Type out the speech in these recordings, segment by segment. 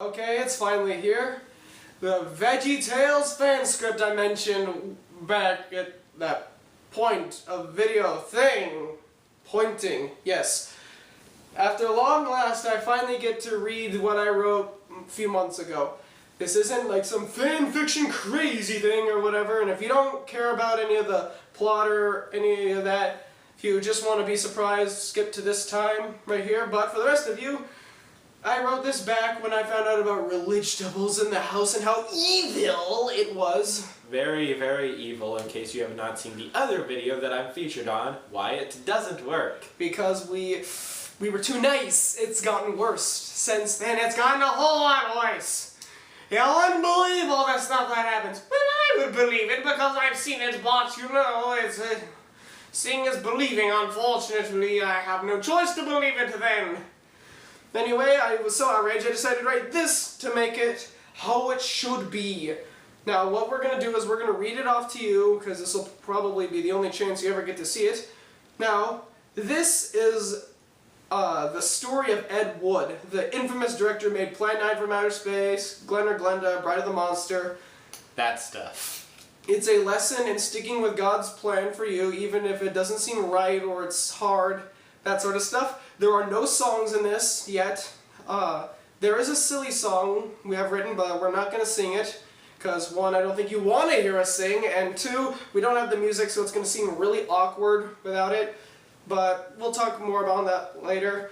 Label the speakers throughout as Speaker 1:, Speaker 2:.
Speaker 1: Okay, it's finally here. The VeggieTales Fanscript I mentioned back at that point of video thing. Pointing, yes. After long last, I finally get to read what I wrote a few months ago. This isn't like some fan fiction crazy thing or whatever, and if you don't care about any of the plot or any of that, if you just want to be surprised, skip to this time right here. But for the rest of you, I wrote this back when I found out about religionables in the house and how evil it was.
Speaker 2: Very, very evil, in case you have not seen the other video that I'm featured on, why it doesn't work.
Speaker 1: Because we were too nice. It's gotten worse. Since then, it's gotten a whole lot worse. You wouldn't believe all the stuff that happens. But I would believe it because I've seen it, but you know, it's seeing is believing. Unfortunately, I have no choice to believe it then. Anyway, I was so outraged I decided to write this to make it how it should be. Now, what we're going to do is we're going to read it off to you, because this will probably be the only chance you ever get to see it. Now, this is the story of Ed Wood, the infamous director who made Plan 9 from Outer Space, Glen or Glenda, Bride of the Monster.
Speaker 2: That stuff.
Speaker 1: It's a lesson in sticking with God's plan for you, even if it doesn't seem right or it's hard, that sort of stuff. There are no songs in this yet. There is a silly song we have written, but we're not going to sing it. Because one, I don't think you want to hear us sing, and two, we don't have the music, so it's going to seem really awkward without it. But we'll talk more about that later.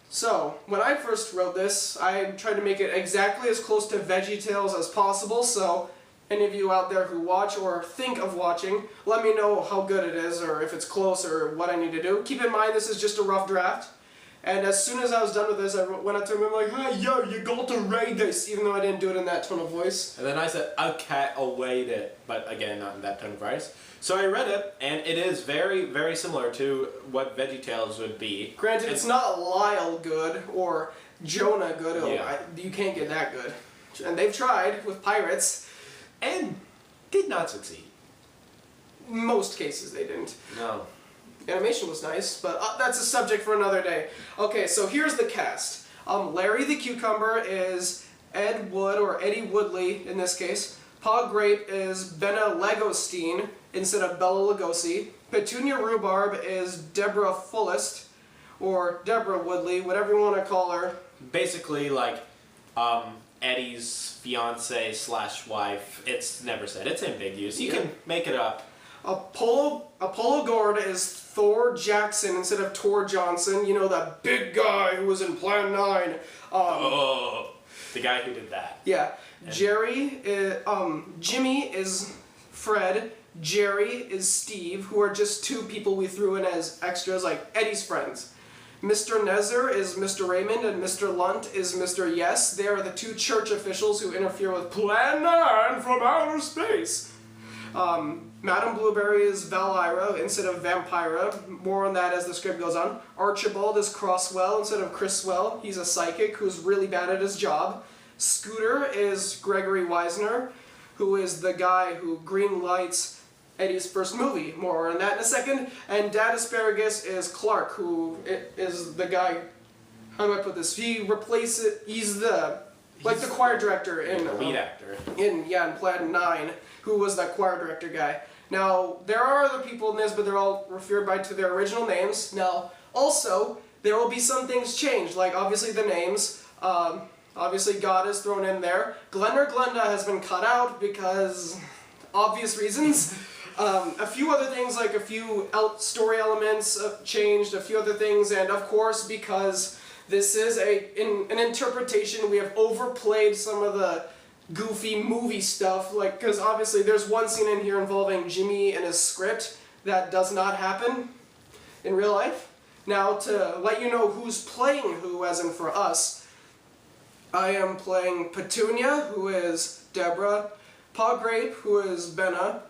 Speaker 1: So, when I first wrote this, I tried to make it exactly as close to VeggieTales as possible, so any of you out there who watch or think of watching, let me know how good it is, or if it's close, or what I need to do. Keep in mind, this is just a rough draft. And as soon as I was done with this, I went up to him and I'm like, hey, yo, you got to read this, even though I didn't do it in that tone of voice.
Speaker 2: And then I said, okay, I'll wait it, but again, not in that tone of voice. So I read it, and it is very, very similar to what VeggieTales would be.
Speaker 1: Granted, it's not Lyle good, or Jonah good,
Speaker 2: Yeah.
Speaker 1: You can't get that good. And they've tried with pirates.
Speaker 2: And did not succeed.
Speaker 1: Most cases they didn't.
Speaker 2: No.
Speaker 1: Animation was nice, but that's a subject for another day. Okay, so here's the cast. Larry the Cucumber is Ed Wood, or Eddy Woodley in this case. Pa Grape is Benna Legostein instead of Bella Lugosi. Petunia Rhubarb is Deborah Fullest, or Deborah Woodley, whatever you want to call her.
Speaker 2: Basically, like, Eddie's fiance / wife. It's never said. It's ambiguous. You can make it up. Apollo Gord is Thor Jackson instead of Tor Johnson. You know, that big guy who was in Plan 9. The guy who did that.
Speaker 1: Yeah. Jerry is, Jimmy is Fred. Jerry is Steve, who are just two people we threw in as extras, like Eddie's friends. Mr. Nezer is Mr. Raymond, and Mr. Lunt is Mr. Yes. They are the two church officials who interfere with Plan 9 from Outer Space. Madame Blueberry is Valira instead of Vampira. More on that as the script goes on. Archibald is Crosswell instead of Chriswell. He's a psychic who's really bad at his job. Scooter is Gregory Weisner, who is the guy who green lights Eddie's first movie. More on that in a second. And Dad Asparagus is Clark, who is the guy, how do I put this? He's the choir director in...
Speaker 2: The lead actor.
Speaker 1: In Plan 9, who was that choir director guy. Now, there are other people in this, but they're all referred by to their original names. Now, also, there will be some things changed, like obviously the names. Obviously God is thrown in there. Glen or Glenda has been cut out because obvious reasons. A few other things, like a few story elements changed, a few other things, and of course, because this is an interpretation, we have overplayed some of the goofy movie stuff, like, because obviously there's one scene in here involving Jimmy and his script that does not happen in real life. Now, to let you know who's playing who, as in for us, I am playing Petunia, who is Deborah, Pa Grape, who is Benna,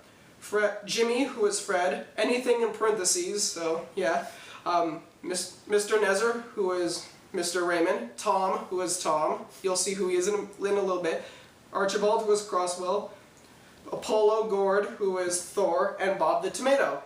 Speaker 1: Jimmy, who is Fred, anything in parentheses, so yeah, Mr. Nezer, who is Mr. Raymond, Tom, who is Tom, you'll see who he is in a little bit, Archibald, who is Crosswell, Apollo Gord, who is Thor, and Bob the Tomato.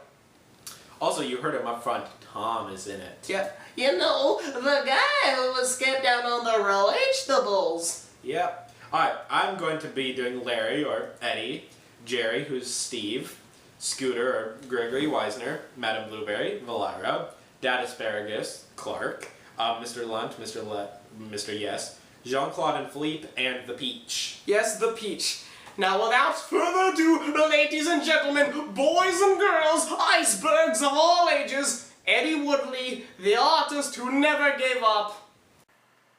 Speaker 2: Also, you heard him up front, Tom is in it.
Speaker 1: Yeah. You know, the guy who was skipped down on the row vegetables.
Speaker 2: Yep. Alright, I'm going to be doing Larry, or Eddie, Jerry, who's Steve, Scooter, or Gregory Weisner, Madame Blueberry, Valera, Dad Asparagus, Clark, Mr. Lunt, Mr. Yes, Jean-Claude and Philippe, and the Peach.
Speaker 1: Yes, the Peach. Now, without further ado, ladies and gentlemen, boys and girls, icebergs of all ages, Eddy Woodley, the artist who never gave up.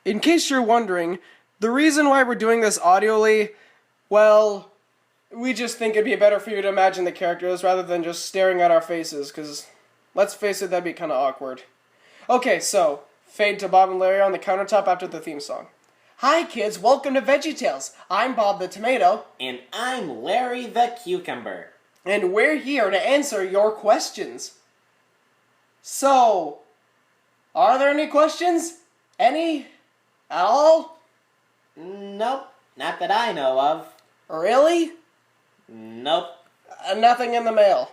Speaker 1: In case you're wondering, the reason why we're doing this audioly, well, we just think it'd be better for you to imagine the characters rather than just staring at our faces, because, let's face it, that'd be kind of awkward. Okay, so, fade to Bob and Larry on the countertop after the theme song. Hi kids, welcome to VeggieTales. I'm Bob the Tomato.
Speaker 3: And I'm Larry the Cucumber.
Speaker 1: And we're here to answer your questions. So, are there any questions? Any? At all?
Speaker 3: Nope, not that I know of.
Speaker 1: Really?
Speaker 3: Nope.
Speaker 1: Nothing in the mail.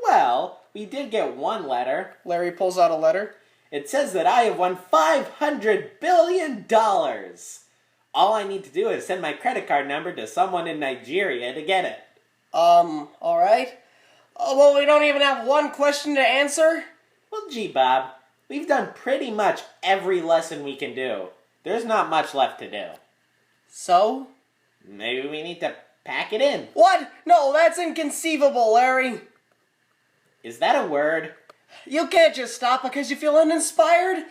Speaker 3: Well, we did get one letter.
Speaker 1: Larry pulls out a letter.
Speaker 3: It says that I have won $500 billion. All I need to do is send my credit card number to someone in Nigeria to get it.
Speaker 1: Alright. Well, we don't even have one question to answer?
Speaker 3: Well, gee, Bob, we've done pretty much every lesson we can do. There's not much left to do.
Speaker 1: So?
Speaker 3: Maybe we need to pack it in.
Speaker 1: What? No, that's inconceivable, Larry.
Speaker 3: Is that a word?
Speaker 1: You can't just stop because you feel uninspired.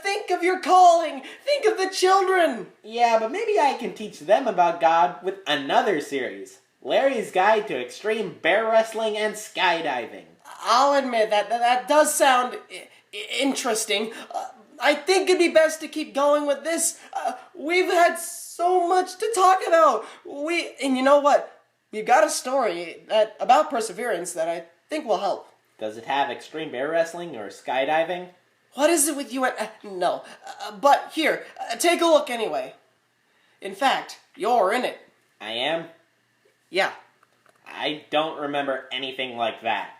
Speaker 1: Think of your calling. Think of the children.
Speaker 3: Yeah, but maybe I can teach them about God with another series. Larry's Guide to Extreme Bear Wrestling and Skydiving.
Speaker 1: I'll admit that does sound interesting. I think it'd be best to keep going with this. We've had so much to talk about. And you know what? We've got a story about perseverance that I think will help.
Speaker 3: Does it have extreme bear wrestling or skydiving?
Speaker 1: What is it with you? No. But here, take a look anyway. In fact, you're in it.
Speaker 3: I am?
Speaker 1: Yeah.
Speaker 3: I don't remember anything like that.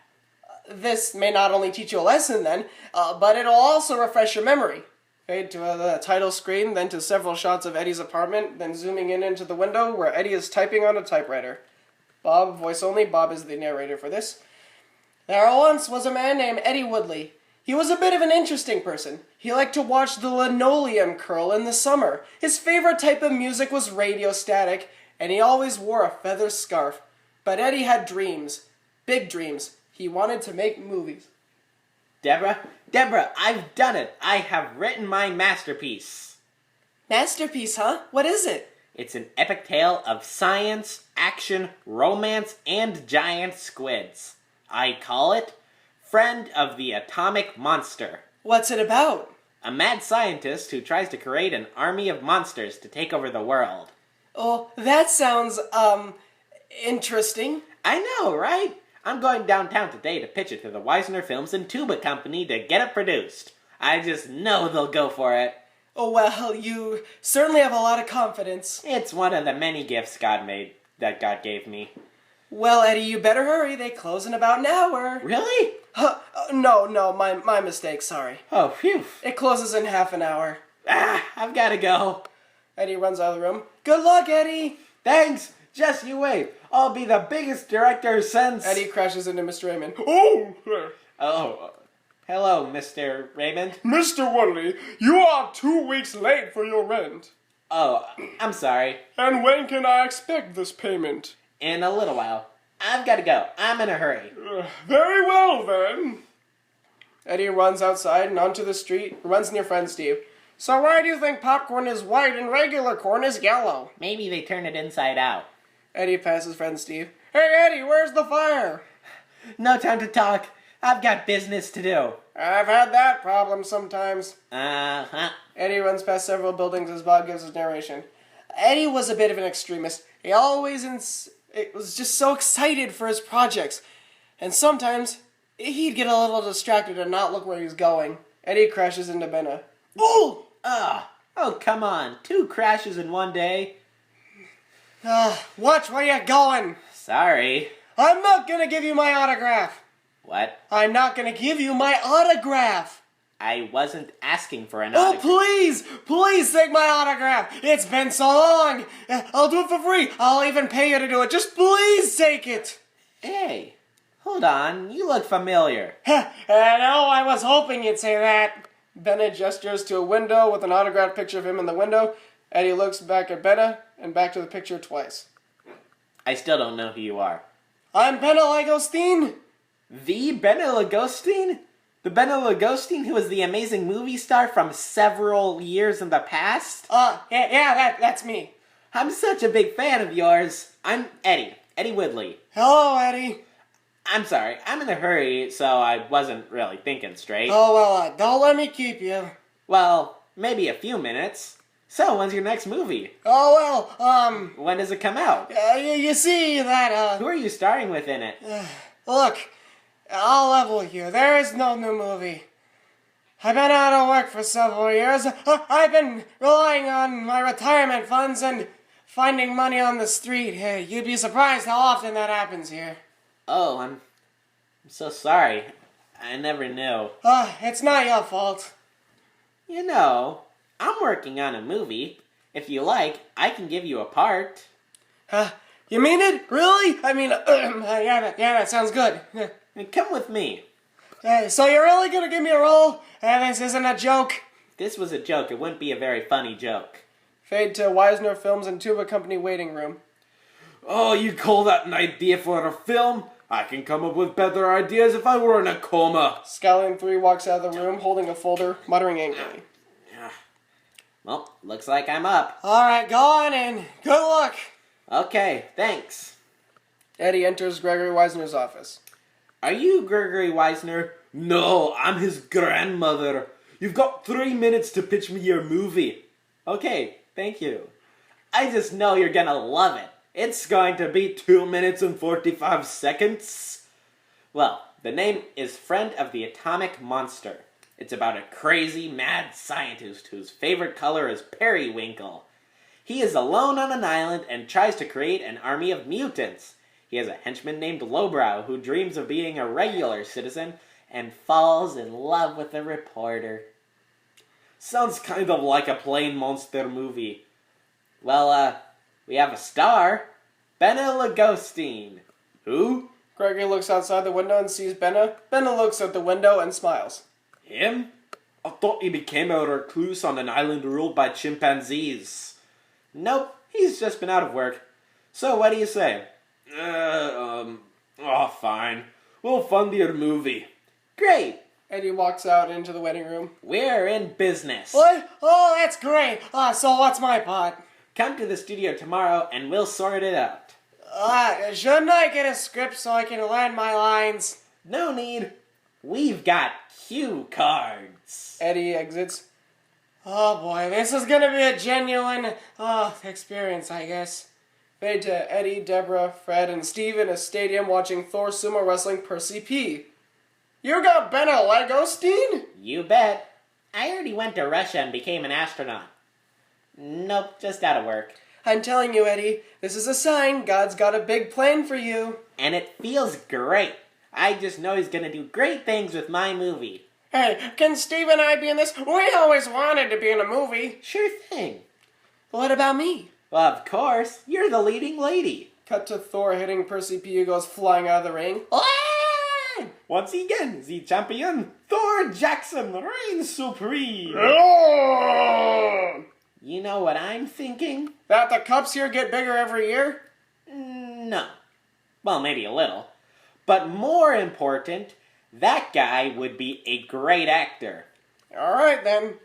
Speaker 1: This may not only teach you a lesson then, but it'll also refresh your memory. Fade to the title screen, then to several shots of Eddie's apartment, then zooming in into the window where Eddie is typing on a typewriter. Bob, voice only, Bob is the narrator for this. There once was a man named Eddy Woodley. He was a bit of an interesting person. He liked to watch the linoleum curl in the summer. His favorite type of music was radio static, and he always wore a feather scarf. But Eddy had dreams. Big dreams. He wanted to make movies.
Speaker 3: Deborah, I've done it. I have written my masterpiece.
Speaker 1: Masterpiece, huh? What is it?
Speaker 3: It's an epic tale of science, action, romance, and giant squids. I call it Friend of the Atomic Monster.
Speaker 1: What's it about?
Speaker 3: A mad scientist who tries to create an army of monsters to take over the world.
Speaker 1: Oh, that sounds, interesting.
Speaker 3: I know, right? I'm going downtown today to pitch it to the Weisner Films and Tuba Company to get it produced. I just know they'll go for it.
Speaker 1: Oh, well, you certainly have a lot of confidence.
Speaker 3: It's one of the many gifts God gave me.
Speaker 1: Well, Eddy, you better hurry. They close in about an hour.
Speaker 3: Really?
Speaker 1: No, my mistake, sorry.
Speaker 3: Oh, phew.
Speaker 1: It closes in half an hour.
Speaker 3: I've got to go.
Speaker 1: Eddy runs out of the room. Good luck, Eddy!
Speaker 3: Thanks. Just you wait. I'll be the biggest director since...
Speaker 1: Eddy crashes into Mr. Raymond.
Speaker 3: Oh, hello, Mr. Raymond.
Speaker 1: Mr. Woodley, you are 2 weeks late for your rent.
Speaker 3: Oh, I'm sorry.
Speaker 1: And when can I expect this payment?
Speaker 3: In a little while. I've got to go. I'm in a hurry.
Speaker 1: Very well, then. Eddy runs outside and onto the street, runs near friend Steve. So why do you think popcorn is white and regular corn is yellow?
Speaker 3: Maybe they turn it inside out.
Speaker 1: Eddy passes friend Steve. Hey, Eddy, where's the fire?
Speaker 3: No time to talk. I've got business to do.
Speaker 1: I've had that problem sometimes.
Speaker 3: Uh-huh.
Speaker 1: Eddy runs past several buildings as Bob gives his narration. Eddy was a bit of an extremist. He always was just so excited for his projects. And sometimes he'd get a little distracted and not look where he's going. Eddy crashes into Benna. Ooh!
Speaker 3: Oh, come on. 2 crashes in one day.
Speaker 1: Watch where you're going.
Speaker 3: Sorry.
Speaker 1: I'm not gonna give you my autograph.
Speaker 3: What?
Speaker 1: I'm not gonna give you my autograph.
Speaker 3: I wasn't asking for an
Speaker 1: Oh,
Speaker 3: autograph.
Speaker 1: please take my autograph. It's been so long. I'll do it for free. I'll even pay you to do it. Just please take it.
Speaker 3: Hey, hold on. You look familiar.
Speaker 1: I know, I was hoping you'd say that. Benna gestures to a window with an autographed picture of him in the window. Eddy looks back at Benna and back to the picture twice.
Speaker 3: I still don't know who you are.
Speaker 1: I'm Benna Lagosteen.
Speaker 3: The Benna Lagosteen? The Benna Lagosteen who was the amazing movie star from several years in the past?
Speaker 1: That's me.
Speaker 3: I'm such a big fan of yours. I'm Eddy Woodley.
Speaker 1: Hello, Eddy.
Speaker 3: I'm sorry, I'm in a hurry, so I wasn't really thinking straight.
Speaker 1: Oh, well, don't let me keep you.
Speaker 3: Well, maybe a few minutes. So, when's your next movie?
Speaker 1: Oh, well,
Speaker 3: When does it come out?
Speaker 1: you see that,
Speaker 3: Who are you starring with in it?
Speaker 1: Look, I'll level with you. There is no new movie. I've been out of work for several years. I've been relying on my retirement funds and finding money on the street. Hey, you'd be surprised how often that happens here.
Speaker 3: Oh, I'm so sorry. I never knew.
Speaker 1: It's not your fault.
Speaker 3: You know, I'm working on a movie. If you like, I can give you a part.
Speaker 1: You mean it? Really? I mean, yeah, that sounds good.
Speaker 3: Come with me.
Speaker 1: So you're really gonna give me a role? This isn't a joke.
Speaker 3: If this was a joke, it wouldn't be a very funny joke.
Speaker 1: Fade to Weisner Films and Tuba Company waiting room.
Speaker 4: Oh, you call that an idea for a film? I can come up with better ideas if I were in a coma.
Speaker 1: Scowling 3 walks out of the room holding a folder, muttering angrily.
Speaker 3: Well, looks like I'm up.
Speaker 1: Alright, go on in. Good luck.
Speaker 3: Okay, thanks.
Speaker 1: Eddy enters Gregory Weisner's office.
Speaker 3: Are you Gregory Weisner?
Speaker 4: No, I'm his grandmother. You've got 3 minutes to pitch me your movie.
Speaker 3: Okay, thank you. I just know you're gonna love it. It's going to be
Speaker 4: 2 minutes and 45 seconds.
Speaker 3: Well, the name is Friend of the Atomic Monster. It's about a crazy, mad scientist whose favorite color is periwinkle. He is alone on an island and tries to create an army of mutants. He has a henchman named Lowbrow who dreams of being a regular citizen and falls in love with a reporter.
Speaker 4: Sounds kind of like a plain monster movie.
Speaker 3: Well, we have a star, Benna Lagosteen.
Speaker 4: Who?
Speaker 1: Gregory looks outside the window and sees Benna. Benna looks at the window and smiles.
Speaker 4: Him? I thought he became a recluse on an island ruled by chimpanzees.
Speaker 3: Nope, he's just been out of work. So what do you say?
Speaker 4: Fine. We'll fund your movie.
Speaker 3: Great!
Speaker 1: Eddy walks out into the waiting room.
Speaker 3: We're in business.
Speaker 1: What? Oh, that's great. So what's my part?
Speaker 3: Come to the studio tomorrow and we'll sort it out.
Speaker 1: Shouldn't I get a script so I can learn my lines?
Speaker 3: No need. We've got cue cards.
Speaker 1: Eddy exits. Oh boy, this is gonna be a genuine, experience, I guess. Fade to Eddy, Deborah, Fred, and Steve in a stadium watching Thor sumo wrestling Percy P. You got Benna Lagosteen?
Speaker 3: You bet. I already went to Russia and became an astronaut. Nope, just out of work.
Speaker 1: I'm telling you, Eddy, this is a sign God's got a big plan for you.
Speaker 3: And it feels great. I just know he's gonna do great things with my movie.
Speaker 1: Hey, can Steve and I be in this? We always wanted to be in a movie.
Speaker 3: Sure thing.
Speaker 1: What about me?
Speaker 3: Well, of course, you're the leading lady.
Speaker 1: Cut to Thor hitting Percy P, who goes flying out of the ring.
Speaker 4: Once again, the champion, Thor Jackson, reigns supreme.
Speaker 3: You know what I'm thinking?
Speaker 1: That the cups here get bigger every year?
Speaker 3: No. Well, maybe a little. But more important, that guy would be a great actor.
Speaker 1: Alright then.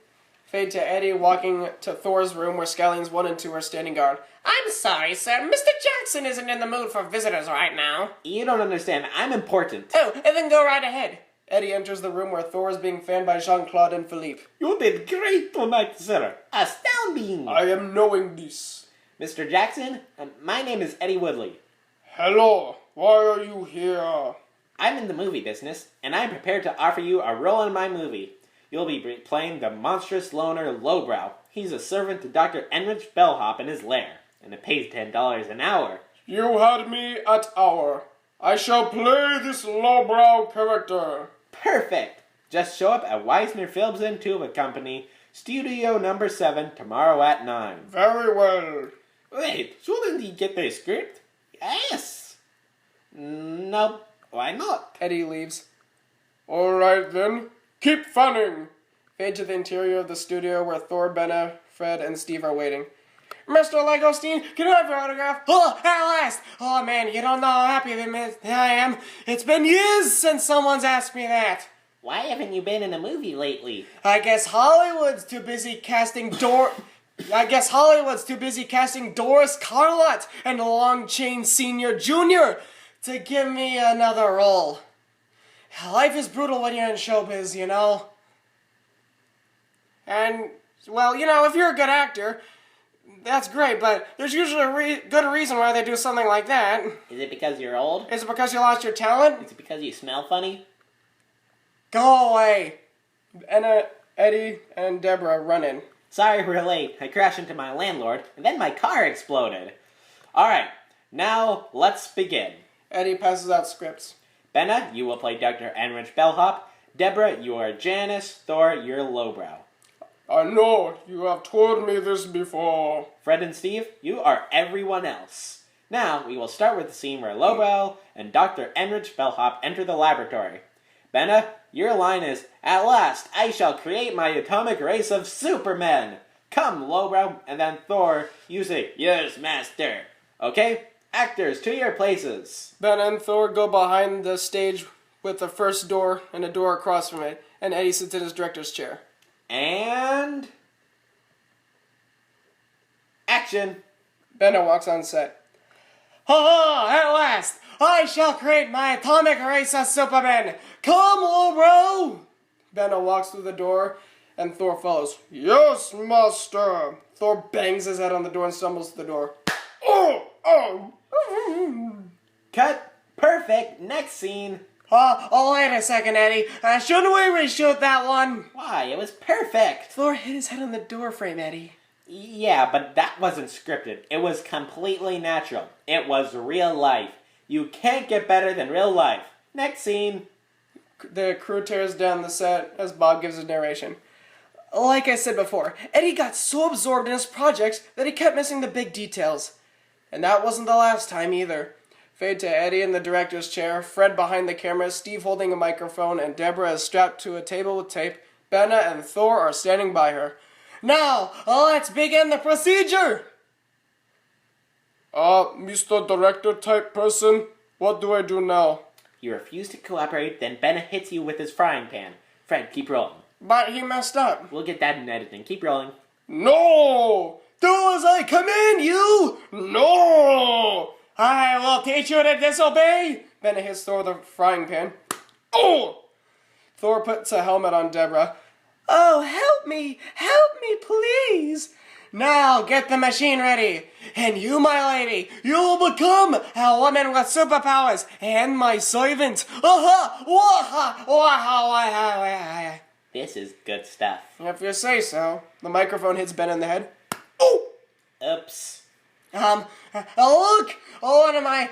Speaker 1: Fade to Eddy walking to Thor's room where Scallions 1 and 2 are standing guard. I'm sorry, sir. Mr. Jackson isn't in the mood for visitors right now.
Speaker 3: You don't understand. I'm important.
Speaker 1: Oh, and then go right ahead. Eddy enters the room where Thor is being fanned by Jean-Claude and Philippe.
Speaker 4: You did great tonight, sir.
Speaker 3: Astounding!
Speaker 1: I am knowing this.
Speaker 3: Mr. Jackson, my name is Eddy Woodley.
Speaker 1: Hello. Why are you here?
Speaker 3: I'm in the movie business, and I'm prepared to offer you a role in my movie. You'll be playing the monstrous loner Lowbrow. He's a servant to Dr. Enrich Bellhop in his lair, and it pays $10 an hour.
Speaker 1: You had me at hour. I shall play this lowbrow character.
Speaker 3: Perfect! Just show up at Weisner Films and Tuba Company, Studio number 7, tomorrow at 9.
Speaker 1: Very well.
Speaker 3: Wait, shouldn't he get the script? Yes! Nope, why not?
Speaker 1: Eddy leaves. All right then, keep funning. Fade to the interior of the studio where Thor, Benna, Fred, and Steve are waiting. Mr. Legostein, can I have your autograph? Oh, at last! Oh man, you don't know how happy I am. It's been years since someone's asked me that.
Speaker 3: Why haven't you been in a movie lately?
Speaker 1: I guess Hollywood's too busy casting Doris Carlott and Longchain Sr. Jr. to give me another role. Life is brutal when you're in showbiz, you know. And, well, you know, if you're a good actor, that's great, but there's usually a good reason why they do something like that.
Speaker 3: Is it because you're old?
Speaker 1: Is it because you lost your talent?
Speaker 3: Is it because you smell funny?
Speaker 1: Go away. Eddy and Deborah run in.
Speaker 3: Sorry we're late. I crashed into my landlord, and then my car exploded. Alright, now let's begin.
Speaker 1: Eddy passes out scripts.
Speaker 3: Benna, you will play Dr. Enrich Bellhop. Deborah, you are Janice. Thor, you're Lowbrow.
Speaker 1: I know, you have told me this before.
Speaker 3: Fred and Steve, you are everyone else. Now, we will start with the scene where Lowbrow and Dr. Enrich Bellhop enter the laboratory. Benna, your line is, "At last, I shall create my atomic race of supermen." Come, Lowbrow, and then Thor, you say, "Yes, master." Okay? Actors, to your places.
Speaker 1: Ben and Thor go behind the stage with the first door and a door across from it, and Eddy sits in his director's chair.
Speaker 3: And... action!
Speaker 1: Benna walks on set. Ha ha! At last, I shall create my atomic race of supermen. Come, Lowbrow! Benna walks through the door, and Thor follows. Yes, master! Thor bangs his head on the door and stumbles to the door. Oh! Oh!
Speaker 3: Cut! Perfect! Next scene!
Speaker 1: Oh, wait a second, Eddy. Shouldn't we reshoot that one?
Speaker 3: Why? It was perfect!
Speaker 1: Thor hit his head on the door frame, Eddy.
Speaker 3: Yeah, but that wasn't scripted. It was completely natural. It was real life. You can't get better than real life. Next scene.
Speaker 1: The crew tears down the set as Bob gives his narration. Like I said before, Eddy got so absorbed in his projects that he kept missing the big details. And that wasn't the last time either. Fade to Eddy in the director's chair, Fred behind the camera, Steve holding a microphone, and Deborah is strapped to a table with tape. Benna and Thor are standing by her. Now, let's begin the procedure! Mr. Director type person, what do I do now?
Speaker 3: You refuse to cooperate, then Benna hits you with his frying pan. Fred, keep rolling.
Speaker 1: But he messed up.
Speaker 3: We'll get that in editing. Keep rolling.
Speaker 1: No! Do as I command you! No! I will teach you to disobey! Benna hits Thor with a frying pan. Oh! Thor puts a helmet on Deborah. Oh, help me, please! Now get the machine ready, and you, my lady, you will become a woman with superpowers, and my servant.
Speaker 3: This is good stuff.
Speaker 1: If you say so. The microphone hits Ben in the head. Oh!
Speaker 3: Oops.
Speaker 1: Look! One of my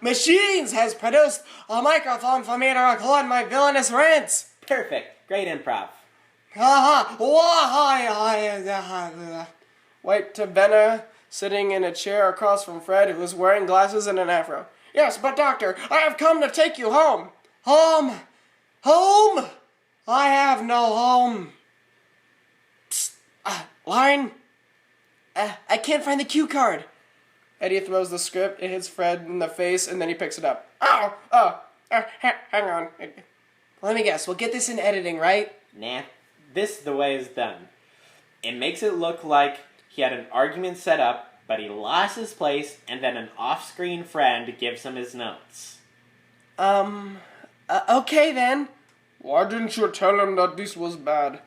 Speaker 1: machines has produced a microphone for me to record my villainous rants.
Speaker 3: Perfect. Great improv.
Speaker 1: Wipe to Benna, sitting in a chair across from Fred, who is wearing glasses and an afro. Yes, but doctor, I have come to take you home. Home? Home? I have no home. Psst. Line? I can't find the cue card. Eddy throws the script, it hits Fred in the face, and then he picks it up. Hang on. Let me guess, we'll get this in editing, right?
Speaker 3: Nah, this is the way it's done. It makes it look like he had an argument set up, but he lost his place, and then an off-screen friend gives him his notes.
Speaker 1: Okay then. Why didn't you tell him that this was bad?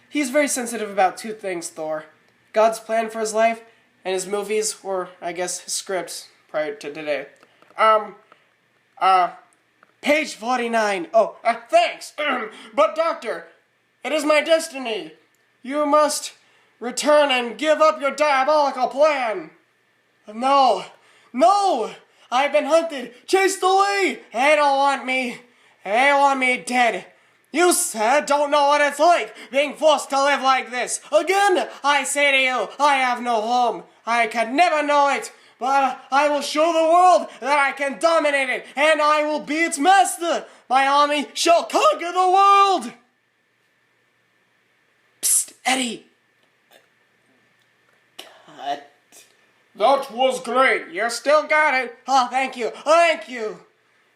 Speaker 1: He's very sensitive about two things, Thor. God's plan for his life, and his movies, or I guess his scripts, prior to today. Page 49. Oh, thanks. But doctor, it is my destiny. You must return and give up your diabolical plan. No, I've been hunted, chased away. They don't want me. They want me dead. You, sir, don't know what it's like being forced to live like this. Again, I say to you, I have no home. I could never know it. But I will show the world that I can dominate it, and I will be its master. My army shall conquer the world. Psst, Eddy.
Speaker 3: Cut.
Speaker 1: That was great. You still got it. Oh, thank you. Thank you.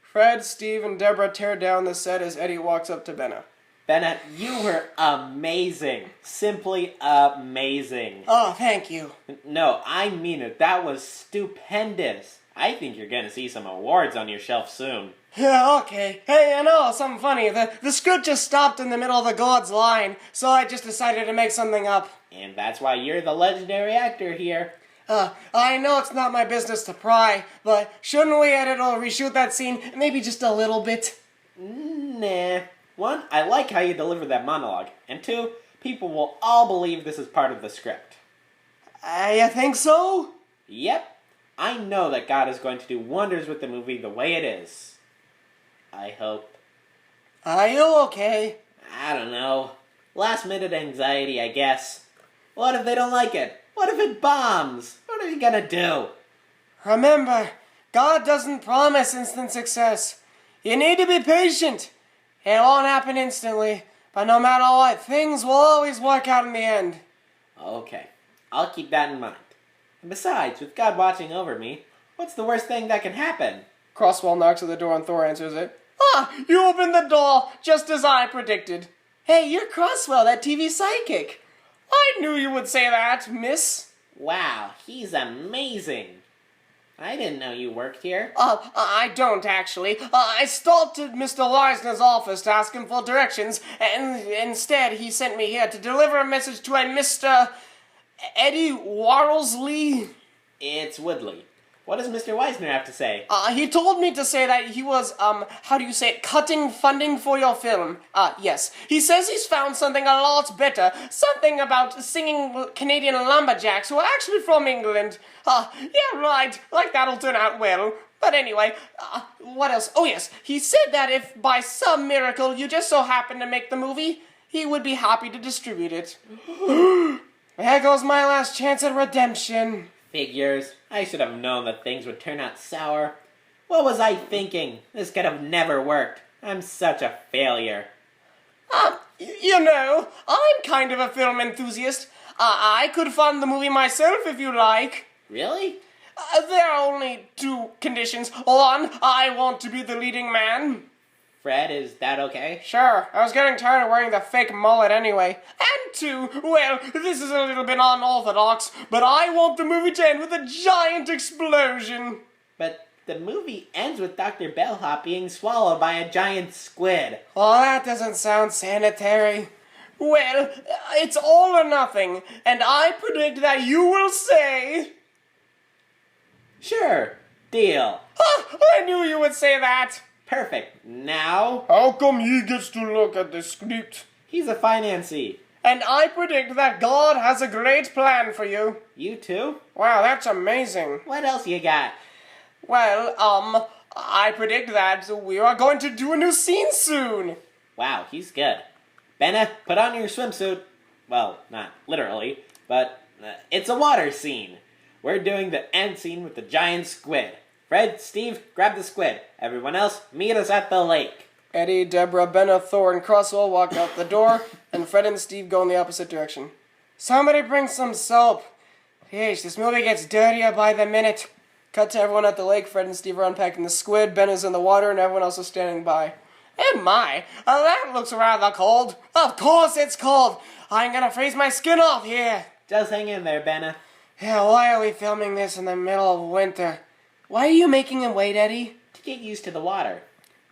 Speaker 1: Fred, Steve, and Deborah tear down the set as Eddy walks up to Benna.
Speaker 3: Benna, you were amazing. Simply amazing.
Speaker 1: Oh, thank you.
Speaker 3: No, I mean it. That was stupendous. I think you're gonna see some awards on your shelf soon.
Speaker 1: Yeah, okay. Hey, I know, something funny. The script just stopped in the middle of the God's line, so I just decided to make something up.
Speaker 3: And that's why you're the legendary actor here.
Speaker 1: I know it's not my business to pry, but shouldn't we edit or reshoot that scene maybe just a little bit?
Speaker 3: Nah. One, I like how you deliver that monologue. And two, people will all believe this is part of the script.
Speaker 1: You think so?
Speaker 3: Yep. I know that God is going to do wonders with the movie the way it is. I hope.
Speaker 1: Are you okay?
Speaker 3: I don't know. Last minute anxiety, I guess. What if they don't like it? What if it bombs? What are you gonna do?
Speaker 1: Remember, God doesn't promise instant success. You need to be patient. It won't happen instantly, but no matter what, things will always work out in the end.
Speaker 3: Okay, I'll keep that in mind. And besides, with God watching over me, what's the worst thing that can happen?
Speaker 1: Crosswell knocks at the door and Thor answers it. Ah, you opened the door, just as I predicted. Hey, you're Crosswell, that TV psychic. I knew you would say that, miss.
Speaker 3: Wow, he's amazing. I didn't know you worked here.
Speaker 1: I don't actually. I stopped at Mr. Leisner's office to ask him for directions, and instead he sent me here to deliver a message to a Mr. Eddy Warlesley.
Speaker 3: It's Woodley. What does Mr. Weisner have to say?
Speaker 1: He told me to say that he was, how do you say it, cutting funding for your film. Yes. He says he's found something a lot better. Something about singing Canadian lumberjacks who are actually from England. Yeah, right. Like that'll turn out well. But anyway, what else? Oh yes, he said that if by some miracle you just so happen to make the movie, he would be happy to distribute it. There goes my last chance at redemption.
Speaker 3: Figures. I should have known that things would turn out sour. What was I thinking? This could have never worked. I'm such a failure.
Speaker 1: You know, I'm kind of a film enthusiast. I could fund the movie myself if you like.
Speaker 3: Really?
Speaker 1: There are only two conditions. One, I want to be the leading man.
Speaker 3: Fred, is that okay?
Speaker 1: Sure, I was getting tired of wearing the fake mullet anyway. And two, well, this is a little bit unorthodox, but I want the movie to end with a giant explosion.
Speaker 3: But the movie ends with Dr. Bellhop being swallowed by a giant squid.
Speaker 1: Oh, that doesn't sound sanitary. Well, it's all or nothing, and I predict that you will say...
Speaker 3: Sure, deal.
Speaker 1: I knew you would say that.
Speaker 3: Perfect. Now...
Speaker 1: How come he gets to look at the script?
Speaker 3: He's a financier.
Speaker 1: And I predict that God has a great plan for you.
Speaker 3: You too?
Speaker 1: Wow, that's amazing.
Speaker 3: What else you got?
Speaker 1: Well, I predict that we are going to do a new scene soon.
Speaker 3: Wow, he's good. Benna, put on your swimsuit. Well, not literally, but it's a water scene. We're doing the end scene with the giant squid. Fred, Steve, grab the squid. Everyone else, meet us at the lake.
Speaker 1: Eddy, Deborah, Benna, Thor, and Crosswell walk out the door, and Fred and Steve go in the opposite direction. Somebody bring some soap. Yeesh, this movie gets dirtier by the minute. Cut to everyone at the lake. Fred and Steve are unpacking the squid. Benna's in the water, and everyone else is standing by. Oh my, that looks rather cold. Of course it's cold. I'm gonna freeze my skin off here.
Speaker 3: Just hang in there, Benna.
Speaker 1: Yeah, why are we filming this in the middle of winter? Why are you making him wait, Eddy?
Speaker 3: To get used to the water.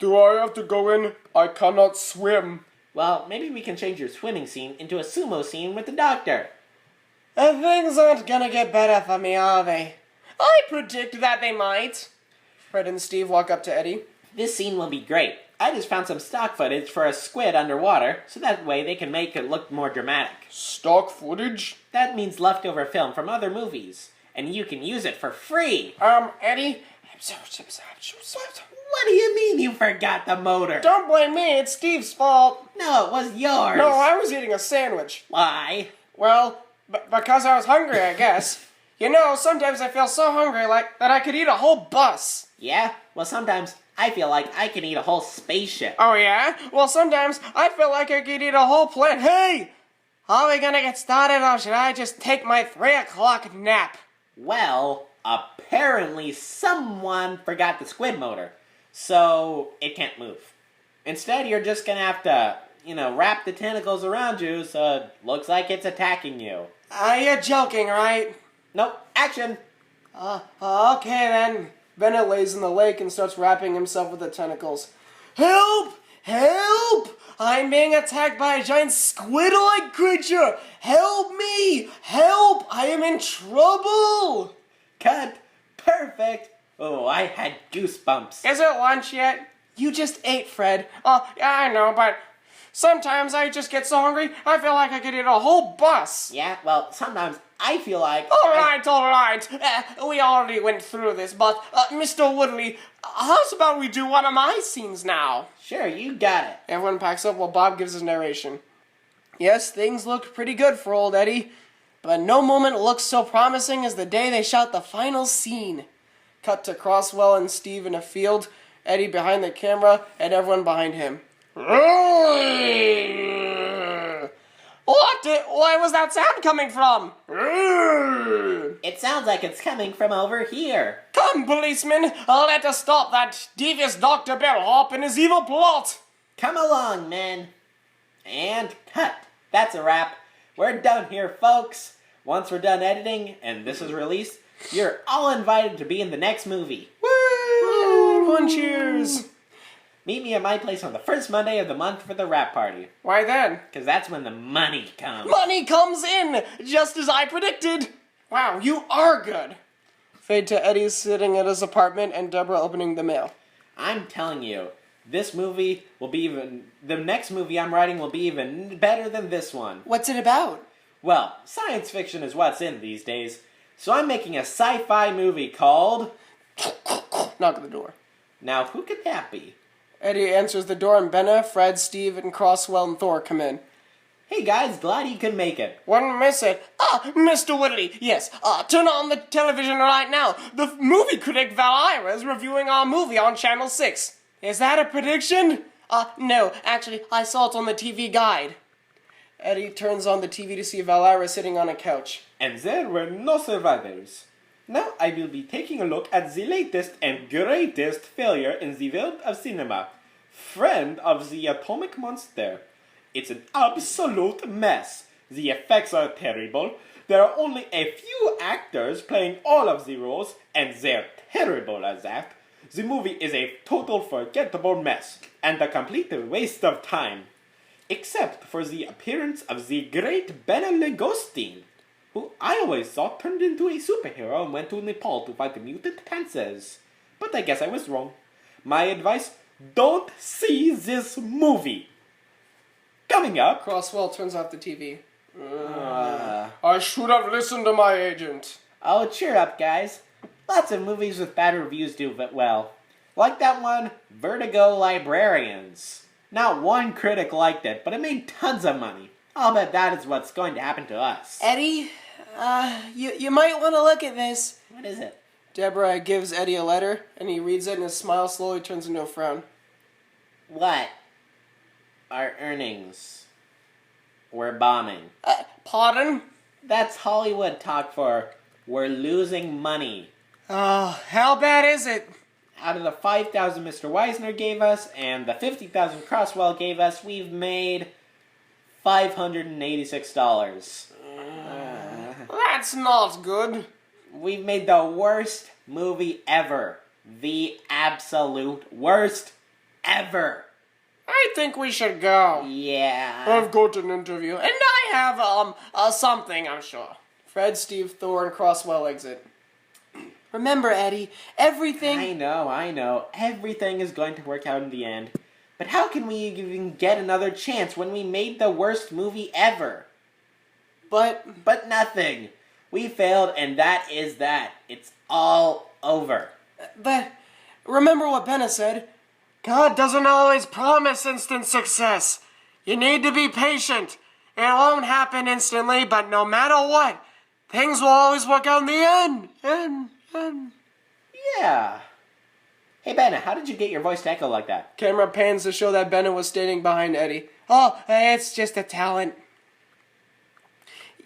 Speaker 1: Do I have to go in? I cannot swim.
Speaker 3: Well, maybe we can change your swimming scene into a sumo scene with the doctor.
Speaker 1: Things aren't gonna get better for me, are they? I predict that they might. Fred and Steve walk up to Eddy.
Speaker 3: This scene will be great. I just found some stock footage for a squid underwater, so that way they can make it look more dramatic.
Speaker 1: Stock footage?
Speaker 3: That means leftover film from other movies, and you can use it for free.
Speaker 1: Eddy,
Speaker 3: What do you mean you forgot the motor?
Speaker 1: Don't blame me, it's Steve's fault.
Speaker 3: No, it was yours.
Speaker 1: No, I was eating a sandwich.
Speaker 3: Why?
Speaker 1: Well, because I was hungry, I guess. You know, sometimes I feel so hungry that I could eat a whole bus.
Speaker 3: Yeah? Well, sometimes I feel like I can eat a whole spaceship.
Speaker 1: Oh yeah? Well, sometimes I feel like I could eat a whole planet. Hey! Are we gonna get started or should I just take my 3 o'clock nap?
Speaker 3: Well, apparently someone forgot the squid motor, so it can't move. Instead, you're just gonna have to, wrap the tentacles around you so it looks like it's attacking you.
Speaker 1: You're joking, right?
Speaker 3: Nope, action!
Speaker 1: Okay then. Bennett lays in the lake and starts wrapping himself with the tentacles. Help! Help! I'm being attacked by a giant squid-like creature! Help me! Help! I am in trouble!
Speaker 3: Cut! Perfect! Oh, I had goosebumps.
Speaker 1: Is it lunch yet? You just ate, Fred. Yeah, I know, but sometimes I just get so hungry, I feel like I could eat a whole bus.
Speaker 3: Yeah, well, sometimes I feel like...
Speaker 1: All right. We already went through this, but, Mr. Woodley, how's about we do one of my scenes now?
Speaker 3: Sure, you got it.
Speaker 1: Everyone packs up while Bob gives his narration. Yes, things looked pretty good for old Eddie, but no moment looks so promising as the day they shot the final scene. Cut to Crosswell and Steve in a field, Eddie behind the camera, and everyone behind him. Where was that sound coming from?
Speaker 3: It sounds like it's coming from over here.
Speaker 1: Come, policemen, let us stop that devious Dr. Bellhop and his evil plot.
Speaker 3: Come along, men. And cut. That's a wrap. We're done here, folks. Once we're done editing and this is released, you're all invited to be in the next movie.
Speaker 1: Woo! Everyone cheers.
Speaker 3: Meet me at my place on the first Monday of the month for the wrap party.
Speaker 1: Why then?
Speaker 3: Because that's when the money comes.
Speaker 1: Money comes in, just as I predicted. Wow, you are good. Fade to Eddie sitting at his apartment and Deborah opening the mail.
Speaker 3: I'm telling you, this movie will be the next movie I'm writing will be even better than this one.
Speaker 1: What's it about?
Speaker 3: Well, science fiction is what's in these days. So I'm making a sci-fi movie called...
Speaker 1: Knock at the door.
Speaker 3: Now, who could that be?
Speaker 1: Eddie answers the door and Benna, Fred, Steve, and Crosswell and Thor come in.
Speaker 3: Hey guys, glad you could make it.
Speaker 1: Wouldn't miss it. Mr. Woodley, yes, turn on the television right now. The movie critic Valira is reviewing our movie on Channel 6. Is that a prediction? No, actually, I saw it on the TV guide. Eddie turns on the TV to see Valira sitting on a couch.
Speaker 4: And there were no survivors. Now I will be taking a look at the latest and greatest failure in the world of cinema. Friend of the Atomic Monster. It's an absolute mess. The effects are terrible. There are only a few actors playing all of the roles, and they're terrible at that. The movie is a total forgettable mess, and a complete waste of time. Except for the appearance of the great Bela Lugosi, who I always thought turned into a superhero and went to Nepal to fight the mutant panthers. But I guess I was wrong. My advice, don't see this movie. Coming up...
Speaker 1: Crosswell turns off the TV. I should have listened to my agent.
Speaker 3: Oh, cheer up, guys. Lots of movies with bad reviews do well. Like that one, Vertigo Librarians. Not one critic liked it, but it made tons of money. I'll bet that is what's going to happen to us.
Speaker 1: Eddie, you might want to look at this.
Speaker 3: What is it?
Speaker 1: Deborah gives Eddie a letter, and he reads it, and his smile slowly turns into a frown.
Speaker 3: What? Our earnings. We're bombing.
Speaker 1: Pardon?
Speaker 3: That's Hollywood talk for we're losing money.
Speaker 1: Oh, how bad is it?
Speaker 3: Out of the $5,000 Mr. Weisner gave us and the $50,000 Crosswell gave us, we've made $586.
Speaker 1: That's not good.
Speaker 3: We've made the worst movie ever. The absolute worst ever.
Speaker 1: I think we should go.
Speaker 3: Yeah.
Speaker 1: I've got an interview, and I have, something, I'm sure. Fred, Steve, Thor, and Crosswell exit. Remember, Eddie, everything...
Speaker 3: I know. Everything is going to work out in the end. But how can we even get another chance when we made the worst movie ever? But nothing. We failed, and that is that. It's all over.
Speaker 1: But remember what Benna said. God doesn't always promise instant success. You need to be patient. It won't happen instantly, but no matter what, things will always work out in the end.
Speaker 3: Yeah. Hey, Benna, how did you get your voice to echo like that?
Speaker 1: Camera pans to show that Benna was standing behind Eddy. Oh, it's just a talent.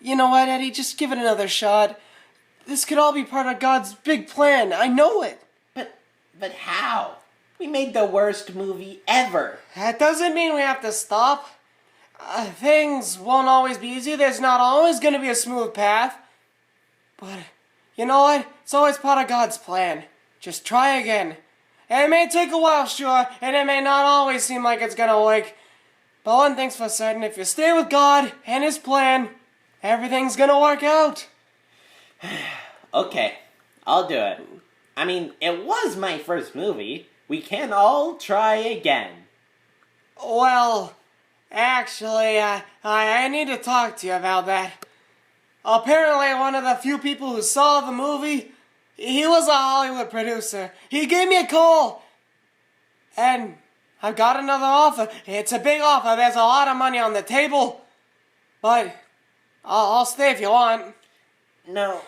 Speaker 1: You know what, Eddy? Just give it another shot. This could all be part of God's big plan. I know it.
Speaker 3: But how? We made the worst movie ever.
Speaker 1: That doesn't mean we have to stop. Things won't always be easy. There's not always going to be a smooth path. But, you know what? It's always part of God's plan. Just try again. It may take a while, sure, and it may not always seem like it's gonna work. But one thing's for certain, if you stay with God and His plan, everything's gonna work out.
Speaker 3: Okay, I'll do it. I mean, it was my first movie. We can all try again.
Speaker 1: Well, actually, I need to talk to you about that. Apparently, one of the few people who saw the movie, he was a Hollywood producer. He gave me a call. And I've got another offer. It's a big offer. There's a lot of money on the table. But I'll stay if you want.
Speaker 3: No,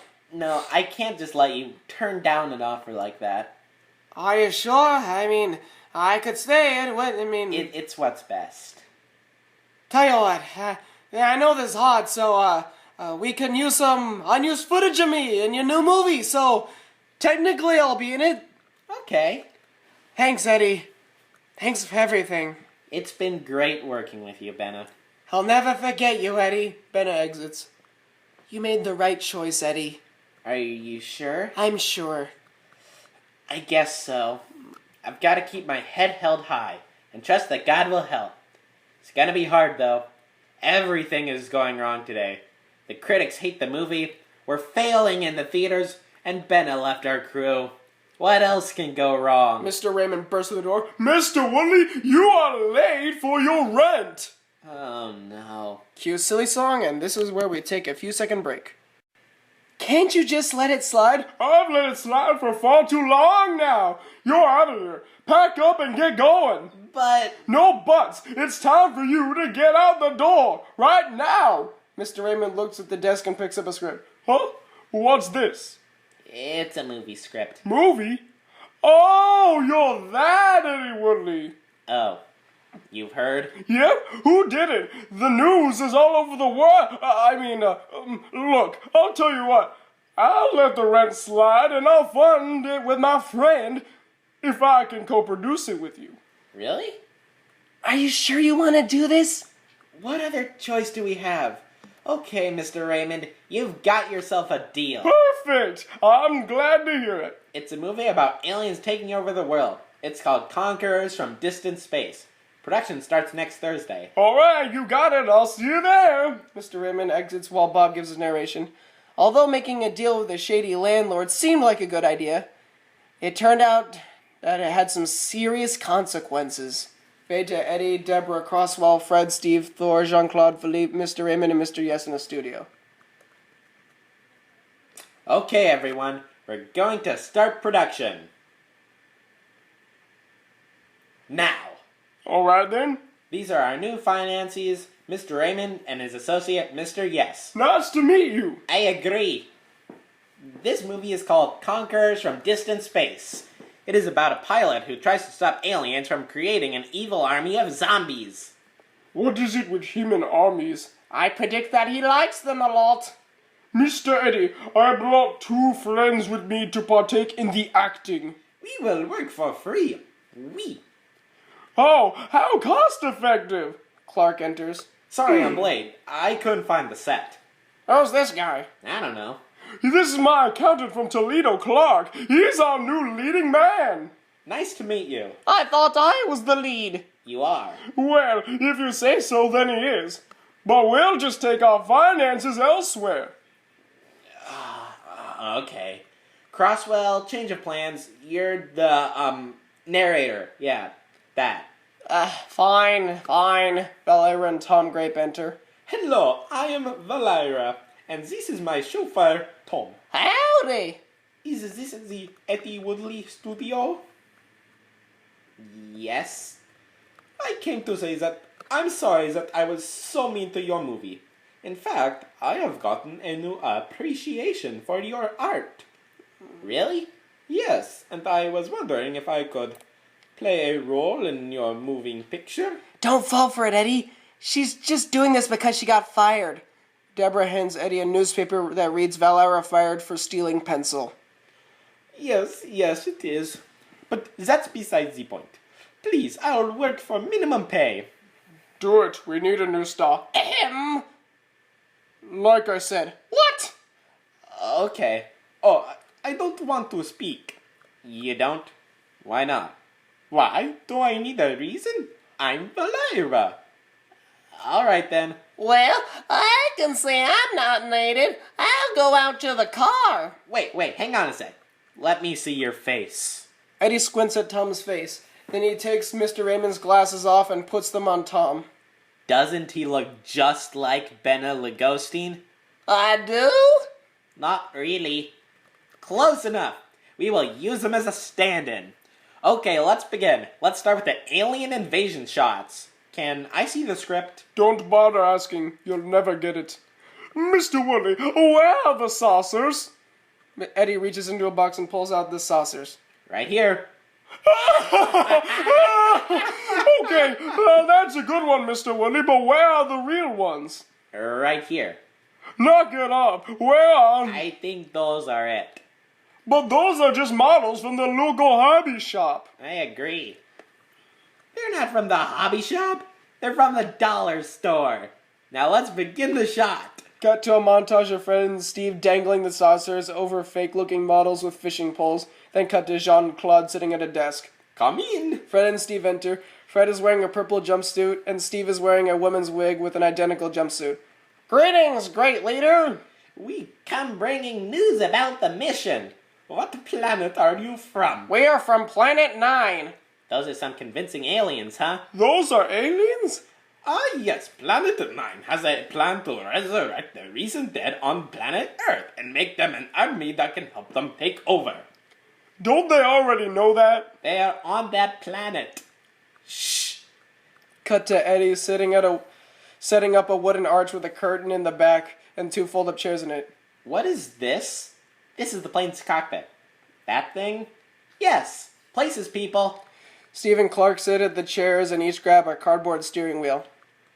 Speaker 3: I can't just let you turn down an offer like that.
Speaker 1: Are you sure? I mean, I could stay.
Speaker 3: It's what's best.
Speaker 1: Tell you what, I know this is hard, so we can use some unused footage of me in your new movie, so technically I'll be in it.
Speaker 3: Okay.
Speaker 1: Thanks, Eddy. Thanks for everything.
Speaker 3: It's been great working with you, Benna.
Speaker 1: I'll never forget you, Eddy. Benna exits. You made the right choice, Eddy.
Speaker 3: Are you sure?
Speaker 1: I'm sure.
Speaker 3: I guess so. I've got to keep my head held high and trust that God will help. It's gonna be hard, though. Everything is going wrong today. The critics hate the movie, we're failing in the theaters, and Benna left our crew. What else can go wrong?
Speaker 1: Mr. Raymond burst through the door. Mr. Woodley, you are late for your rent!
Speaker 3: Oh, no.
Speaker 1: Cue silly song, and this is where we take a few second break. Can't you just let it slide? I've let it slide for far too long now. You're out of here. Pack up and get going.
Speaker 3: But...
Speaker 1: No buts. It's time for you to get out the door. Right now. Mr. Raymond looks at the desk and picks up a script. Huh? What's this?
Speaker 3: It's a movie script.
Speaker 1: Movie? Oh, you're that Eddy Woodley.
Speaker 3: Oh. You've heard?
Speaker 1: Yeah? Who did it? The news is all over the world. Look, I'll tell you what. I'll let the rent slide and I'll fund it with my friend if I can co-produce it with you.
Speaker 3: Really?
Speaker 1: Are you sure you want to do this?
Speaker 3: What other choice do we have? Okay, Mr. Raymond, you've got yourself a deal.
Speaker 1: Perfect! I'm glad to hear it.
Speaker 3: It's a movie about aliens taking over the world. It's called Conquerors from Distant Space. Production starts next Thursday.
Speaker 1: Alright, you got it. I'll see you there. Mr. Raymond exits while Bob gives his narration. Although making a deal with a shady landlord seemed like a good idea, it turned out that it had some serious consequences. Fade to Eddy, Deborah, Crosswell, Fred, Steve, Thor, Jean-Claude, Philippe, Mr. Raymond, and Mr. Yes in the studio.
Speaker 3: Okay, everyone, we're going to start production. Now.
Speaker 1: Alright then.
Speaker 3: These are our new financiers, Mr. Raymond and his associate, Mr. Yes.
Speaker 1: Nice to meet you.
Speaker 3: I agree. This movie is called Conquerors from Distant Space. It is about a pilot who tries to stop aliens from creating an evil army of zombies.
Speaker 1: What is it with him and armies? I predict that he likes them a lot. Mr. Eddy, I brought 2 friends with me to partake in the acting.
Speaker 3: We will work for free. We.
Speaker 1: Oh, how cost-effective! Clark enters.
Speaker 3: Sorry, I'm late. I couldn't find the set.
Speaker 1: How's this guy?
Speaker 3: I don't know.
Speaker 1: This is my accountant from Toledo, Clark. He's our new leading man.
Speaker 3: Nice to meet you.
Speaker 1: I thought I was the lead.
Speaker 3: You are.
Speaker 1: Well, if you say so, then he is. But we'll just take our finances elsewhere.
Speaker 3: Okay. Crosswell, change of plans. You're the, narrator. Yeah, that.
Speaker 1: Fine. Valera and Tom Grape enter.
Speaker 4: Hello, I am Valera, and this is my chauffeur, Tom.
Speaker 1: Howdy!
Speaker 4: Is this the Eddy Woodley studio?
Speaker 3: Yes?
Speaker 4: I came to say that I'm sorry that I was so mean to your movie. In fact, I have gotten a new appreciation for your art.
Speaker 3: Really?
Speaker 4: Yes, and I was wondering if I could play a role in your moving picture.
Speaker 1: Don't fall for it, Eddie. She's just doing this because she got fired. Deborah hands Eddie a newspaper that reads Valera fired for stealing pencil.
Speaker 4: Yes, it is. But that's besides the point. Please, I'll work for minimum pay.
Speaker 1: Do it. We need a new star. Like I said. What?
Speaker 4: Okay. Oh, I don't want to speak.
Speaker 3: You don't? Why not?
Speaker 4: Why? Do I need a reason? I'm Valera.
Speaker 3: Alright then.
Speaker 5: Well, I can say I'm not native. I'll go out to the car.
Speaker 3: Wait, hang on a sec. Let me see your face.
Speaker 1: Eddie squints at Tom's face. Then he takes Mr. Raymond's glasses off and puts them on Tom.
Speaker 3: Doesn't he look just like Bena Lugostine?
Speaker 5: I do?
Speaker 3: Not really. Close enough. We will use him as a stand-in. Okay, let's begin. Let's start with the alien invasion shots. Can I see the script?
Speaker 1: Don't bother asking. You'll never get it. Mr. Woodley, where are the saucers? Eddie reaches into a box and pulls out the saucers.
Speaker 3: Right here.
Speaker 1: Okay, that's a good one, Mr. Woodley, but where are the real ones?
Speaker 3: Right here.
Speaker 1: Knock it up. Where are...
Speaker 3: I think those are it.
Speaker 1: But those are just models from the local hobby shop.
Speaker 3: I agree. They're not from the hobby shop. They're from the dollar store. Now let's begin the shot.
Speaker 1: Cut to a montage of Fred and Steve dangling the saucers over fake-looking models with fishing poles. Then cut to Jean-Claude sitting at a desk.
Speaker 4: Come in.
Speaker 1: Fred and Steve enter. Fred is wearing a purple jumpsuit, and Steve is wearing a woman's wig with an identical jumpsuit.
Speaker 5: Greetings, great leader.
Speaker 3: We come bringing news about the mission.
Speaker 4: What planet are you from?
Speaker 5: We are from Planet 9.
Speaker 3: Those are some convincing aliens, huh?
Speaker 1: Those are aliens?
Speaker 4: Ah, yes, Planet 9 has a plan to resurrect the recent dead on planet Earth and make them an army that can help them take over.
Speaker 1: Don't they already know that?
Speaker 3: They are on that planet.
Speaker 1: Shh. Cut to Eddie setting up a wooden arch with a curtain in the back and 2 fold-up chairs in it.
Speaker 3: What is this? This is the plane's cockpit. That thing? Yes. Places, people.
Speaker 1: Steve and Clark sit at the chairs and each grab a cardboard steering wheel.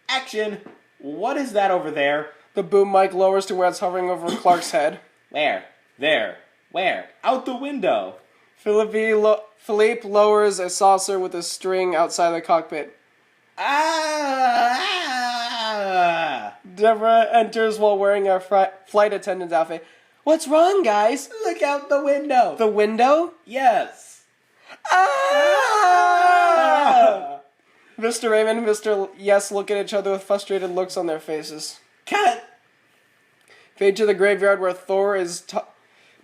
Speaker 3: Action. What is that over there?
Speaker 1: The boom mic lowers to where it's hovering over Clark's head.
Speaker 3: Where?
Speaker 4: There.
Speaker 3: Where?
Speaker 4: Out the window.
Speaker 1: Philippe lowers a saucer with a string outside the cockpit.
Speaker 3: Ah!
Speaker 1: Deborah enters while wearing a flight attendant's outfit. What's wrong, guys?
Speaker 3: Look out the window.
Speaker 1: The window?
Speaker 3: Yes.
Speaker 1: Ah! Mr. Raymond and Mr. Yes look at each other with frustrated looks on their faces.
Speaker 3: Cut.
Speaker 1: Fade to the graveyard where Thor is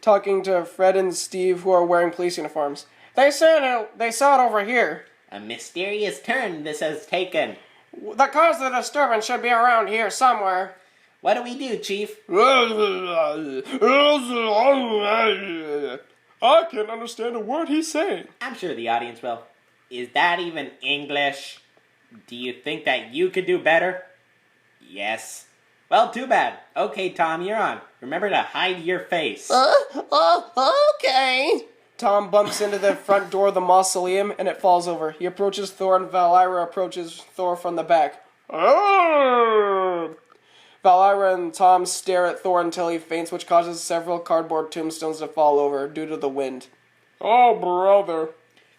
Speaker 1: talking to Fred and Steve, who are wearing police uniforms. They saw it over here.
Speaker 3: A mysterious turn this has taken.
Speaker 1: The cause of the disturbance should be around here somewhere.
Speaker 3: What do we do, Chief?
Speaker 1: I can't understand a word he's saying.
Speaker 3: I'm sure the audience will. Is that even English? Do you think that you could do better? Yes. Well, too bad. Okay, Tom, you're on. Remember to hide your face.
Speaker 5: Okay.
Speaker 1: Tom bumps into the front door of the mausoleum and it falls over. He approaches Thor and Valera approaches Thor from the back. Valera and Tom stare at Thor until he faints, which causes several cardboard tombstones to fall over due to the wind. Oh, brother.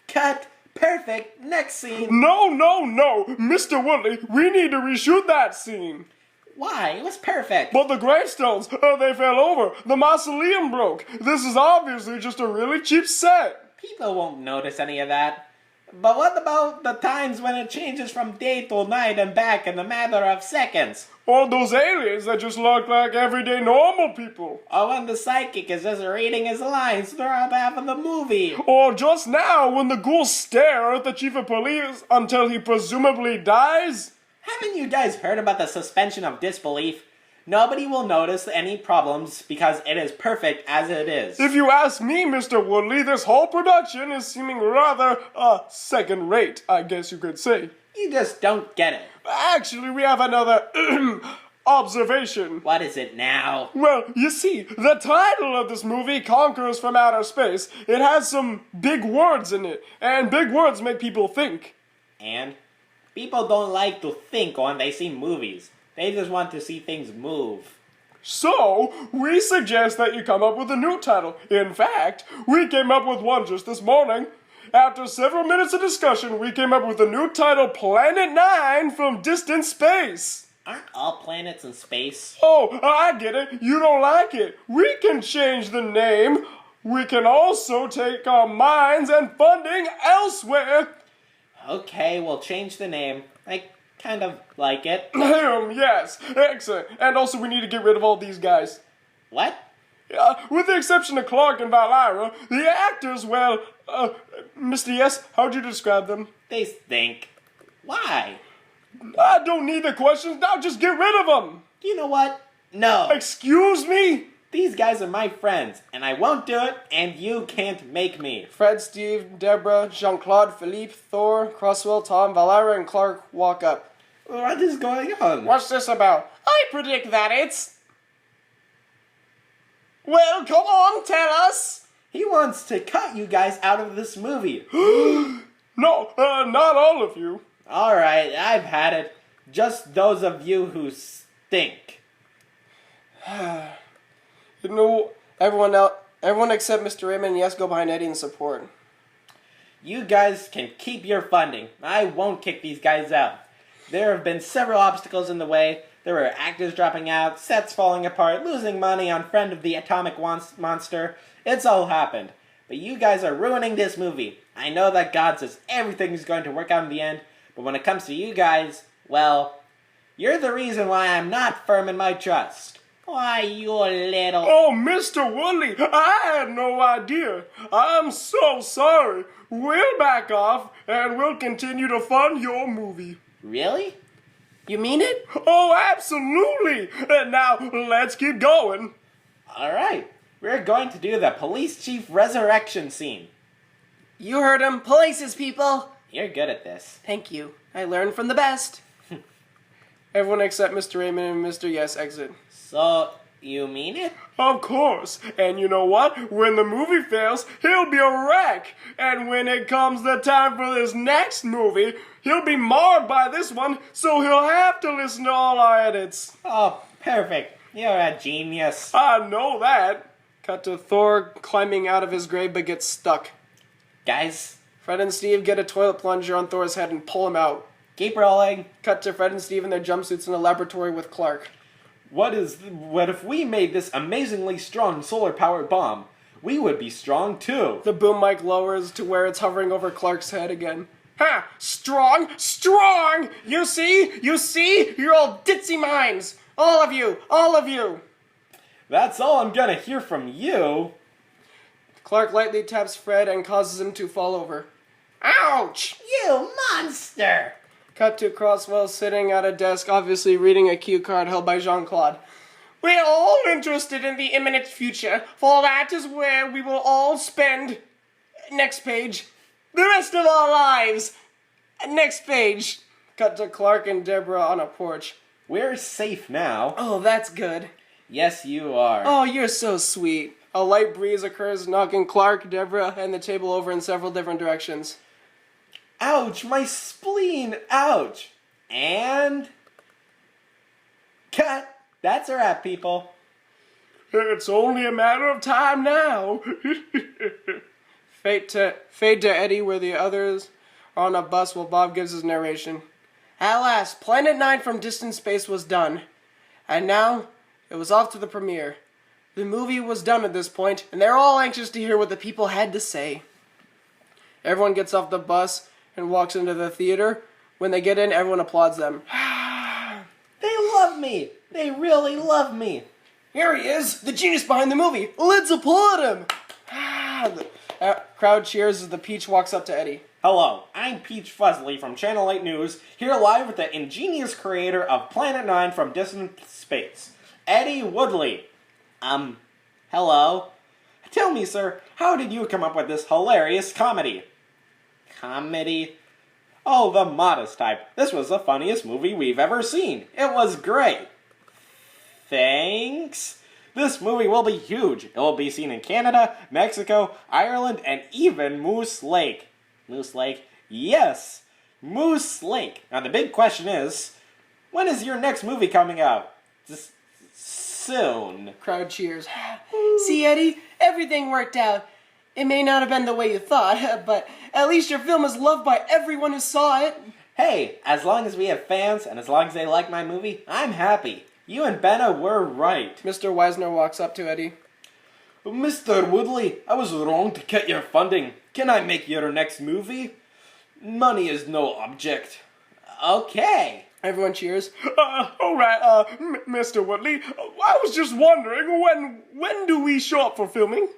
Speaker 3: Cut. Perfect. Next scene.
Speaker 1: No. Mr. Woodley, we need to reshoot that scene.
Speaker 3: Why? It was perfect.
Speaker 1: But the gravestones, they fell over. The mausoleum broke. This is obviously just a really cheap set.
Speaker 3: People won't notice any of that. But what about the times when it changes from day to night and back in a matter of seconds?
Speaker 1: Or those aliens that just look like everyday normal people.
Speaker 3: Or when the psychic is just reading his lines throughout half of the movie.
Speaker 1: Or just now when the ghouls stare at the chief of police until he presumably dies.
Speaker 3: Haven't you guys heard about the suspension of disbelief? Nobody will notice any problems because it is perfect as it is.
Speaker 6: If you ask me, Mr. Woodley, this whole production is seeming rather, second rate, I guess you could say.
Speaker 3: You just don't get it.
Speaker 6: Actually, we have another observation.
Speaker 3: What is it now?
Speaker 6: Well, you see, the title of this movie, Conquerors from Outer Space, it has some big words in it, and big words make people think.
Speaker 3: And people don't like to think when they see movies. They just want to see things move.
Speaker 6: So, we suggest that you come up with a new title. In fact, we came up with one just this morning. After several minutes of discussion, we came up with the new title, Planet 9 from Distant Space.
Speaker 3: Aren't all planets in space?
Speaker 6: Oh, I get it. You don't like it. We can change the name. We can also take our minds and funding elsewhere.
Speaker 3: Okay, we'll change the name. I kind of like it.
Speaker 6: Yes, excellent. And also we need to get rid of all these guys.
Speaker 3: What?
Speaker 6: With the exception of Clark and Valira, the actors, well, Mr. Yes, how'd you describe them?
Speaker 3: They stink. Why?
Speaker 6: I don't need the questions, now just get rid of them!
Speaker 3: You know what? No.
Speaker 6: Excuse me?
Speaker 3: These guys are my friends, and I won't do it, and you can't make me.
Speaker 1: Fred, Steve, Deborah, Jean-Claude, Philippe, Thor, Crosswell, Tom, Valera, and Clark walk up.
Speaker 3: What is going on?
Speaker 1: What's this about? I predict that it's... Well, come on, tell us!
Speaker 3: He wants to cut you guys out of this movie.
Speaker 6: No, not all of you.
Speaker 3: Alright, I've had it. Just those of you who stink.
Speaker 1: You know, everyone except Mr. Raymond and Yes go behind Eddie in support.
Speaker 3: You guys can keep your funding. I won't kick these guys out. There have been several obstacles in the way. There were actors dropping out, sets falling apart, losing money on Friend of the Atomic Monster. It's all happened. But you guys are ruining this movie. I know that God says everything is going to work out in the end, but when it comes to you guys, well, you're the reason why I'm not firm in my trust. Why, you little...
Speaker 6: Oh, Mr. Woodley, I had no idea. I'm so sorry. We'll back off, and we'll continue to fund your movie.
Speaker 3: Really?
Speaker 1: You mean it?
Speaker 6: Oh, absolutely. And now, let's keep going.
Speaker 3: Alright, we're going to do the police chief resurrection scene.
Speaker 1: You heard him. Places, people.
Speaker 3: You're good at this.
Speaker 1: Thank you. I learned from the best. Everyone except Mr. Raymond and Mr. Yes exit.
Speaker 3: So, you mean it?
Speaker 6: Of course. And you know what? When the movie fails, he'll be a wreck. And when it comes the time for this next movie, he'll be marred by this one, so he'll have to listen to all our edits.
Speaker 3: Oh, perfect. You're a genius.
Speaker 6: I know that.
Speaker 1: Cut to Thor climbing out of his grave but gets stuck.
Speaker 3: Guys,
Speaker 1: Fred and Steve get a toilet plunger on Thor's head and pull him out.
Speaker 3: keep rolling.
Speaker 1: Cut to Fred and Steve in their jumpsuits in a laboratory with Clark.
Speaker 4: What if we made this amazingly strong solar-powered bomb? We would be strong too.
Speaker 1: The boom mic lowers to where it's hovering over Clark's head again. Ha! Strong! Strong! You see? You see? You're all ditzy minds! All of you! All of you!
Speaker 4: That's all I'm gonna hear from you.
Speaker 1: Clark lightly taps Fred and causes him to fall over. Ouch!
Speaker 5: You monster!
Speaker 1: Cut to Crosswell sitting at a desk, obviously reading a cue card held by Jean-Claude. We're all interested in the imminent future, for that is where we will all spend... Next page. The rest of our lives. Next page. Cut to Clark and Deborah on a porch.
Speaker 4: We're safe now.
Speaker 1: Oh, that's good.
Speaker 4: Yes, you are.
Speaker 1: Oh, you're so sweet. A light breeze occurs, knocking Clark, Deborah, and the table over in several different directions.
Speaker 4: Ouch, my spleen, ouch.
Speaker 3: And... cut! That's a wrap, people.
Speaker 6: It's only a matter of time now.
Speaker 1: Fade to Eddie where the others are on a bus while Bob gives his narration. At last, Planet 9 from Distant Space was done. And now, it was off to the premiere. The movie was done at this point, and they're all anxious to hear what the people had to say. Everyone gets off the bus and walks into the theater. When they get in, everyone applauds them.
Speaker 3: They love me! They really love me!
Speaker 1: Here he is, the genius behind the movie. Let's applaud him. The crowd cheers as the Peach walks up to Eddie.
Speaker 3: Hello, I'm Peach Fuzzley from Channel 8 News, here live with the ingenious creator of Planet 9 from Distant Space. Eddy Woodley. Hello. Tell me, sir, how did you come up with this hilarious comedy? Comedy? Oh, the modest type. This was the funniest movie we've ever seen. It was great. Thanks. This movie will be huge. It will be seen in Canada, Mexico, Ireland, and even Moose Lake. Moose Lake? Yes, Moose Lake. Now the big question is, when is your next movie coming out? Soon.
Speaker 1: Crowd cheers. See, Eddie, everything worked out. It may not have been the way you thought, but at least your film is loved by everyone who saw it.
Speaker 3: Hey, as long as we have fans and as long as they like my movie, I'm happy. You and Benna were right.
Speaker 1: Mr. Weisner walks up to Eddie.
Speaker 4: Mr. Woodley, I was wrong to cut your funding. Can I make your next movie? Money is no object.
Speaker 3: Okay.
Speaker 1: Everyone cheers.
Speaker 6: All right, Mr. Woodley, I was just wondering, when do we show up for filming?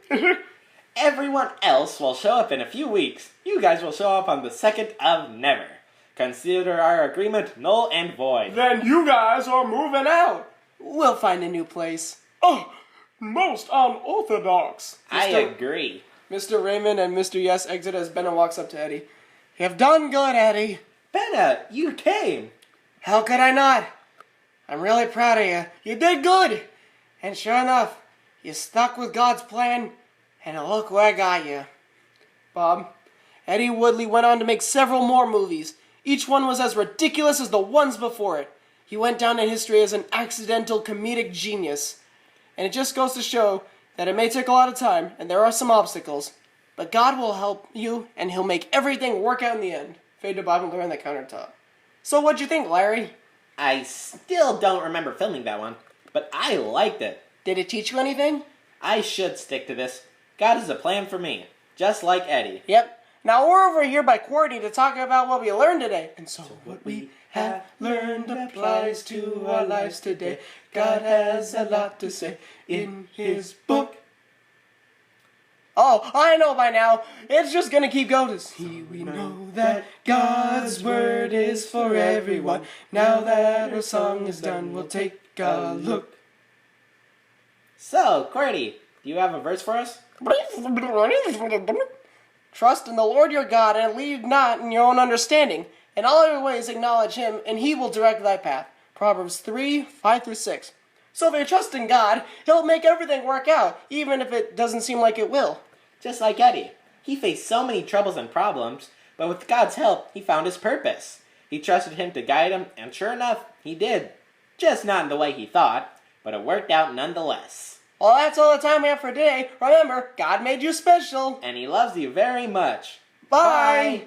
Speaker 3: Everyone else will show up in a few weeks. You guys will show up on the 2nd of never. Consider our agreement null and void.
Speaker 6: Then you guys are moving out.
Speaker 1: We'll find a new place.
Speaker 6: Oh, most unorthodox.
Speaker 3: I agree.
Speaker 1: Mr. Raymond and Mr. Yes exit as Benna walks up to Eddie. You have done good, Eddie.
Speaker 3: Benna, you came.
Speaker 1: How could I not? I'm really proud of you. You did good. And sure enough, you stuck with God's plan, and look where I got you. Bob, Eddy Woodley went on to make several more movies. Each one was as ridiculous as the ones before it. He went down in history as an accidental comedic genius. And it just goes to show that it may take a lot of time, and there are some obstacles, but God will help you, and He'll make everything work out in the end. Fade to Bob and Blair on the countertop. So what'd you think, Larry?
Speaker 3: I still don't remember filming that one, but I liked it.
Speaker 1: Did it teach you anything?
Speaker 3: I should stick to this. God has a plan for me, just like Eddie.
Speaker 1: Yep. Now we're over here by Courtney to talk about what we learned today. And so what we have learned applies to our lives today. God has a lot to say in His book. Oh, I know by now. It's just gonna keep going. See, we know that God's word is for everyone. Now that our song is done, we'll take a look.
Speaker 3: So, Courtney, do you have a verse for us?
Speaker 1: Trust in the Lord your God, and lean not in your own understanding. In all your ways acknowledge Him, and He will direct thy path. Proverbs 3:5-6. So if you trust in God, He'll make everything work out, even if it doesn't seem like it will.
Speaker 3: Just like Eddie. He faced so many troubles and problems, but with God's help, he found his purpose. He trusted Him to guide him, and sure enough, he did. Just not in the way he thought, but it worked out nonetheless.
Speaker 1: Well, that's all the time we have for today. Remember, God made you special.
Speaker 3: And He loves you very much.
Speaker 1: Bye.
Speaker 3: Bye.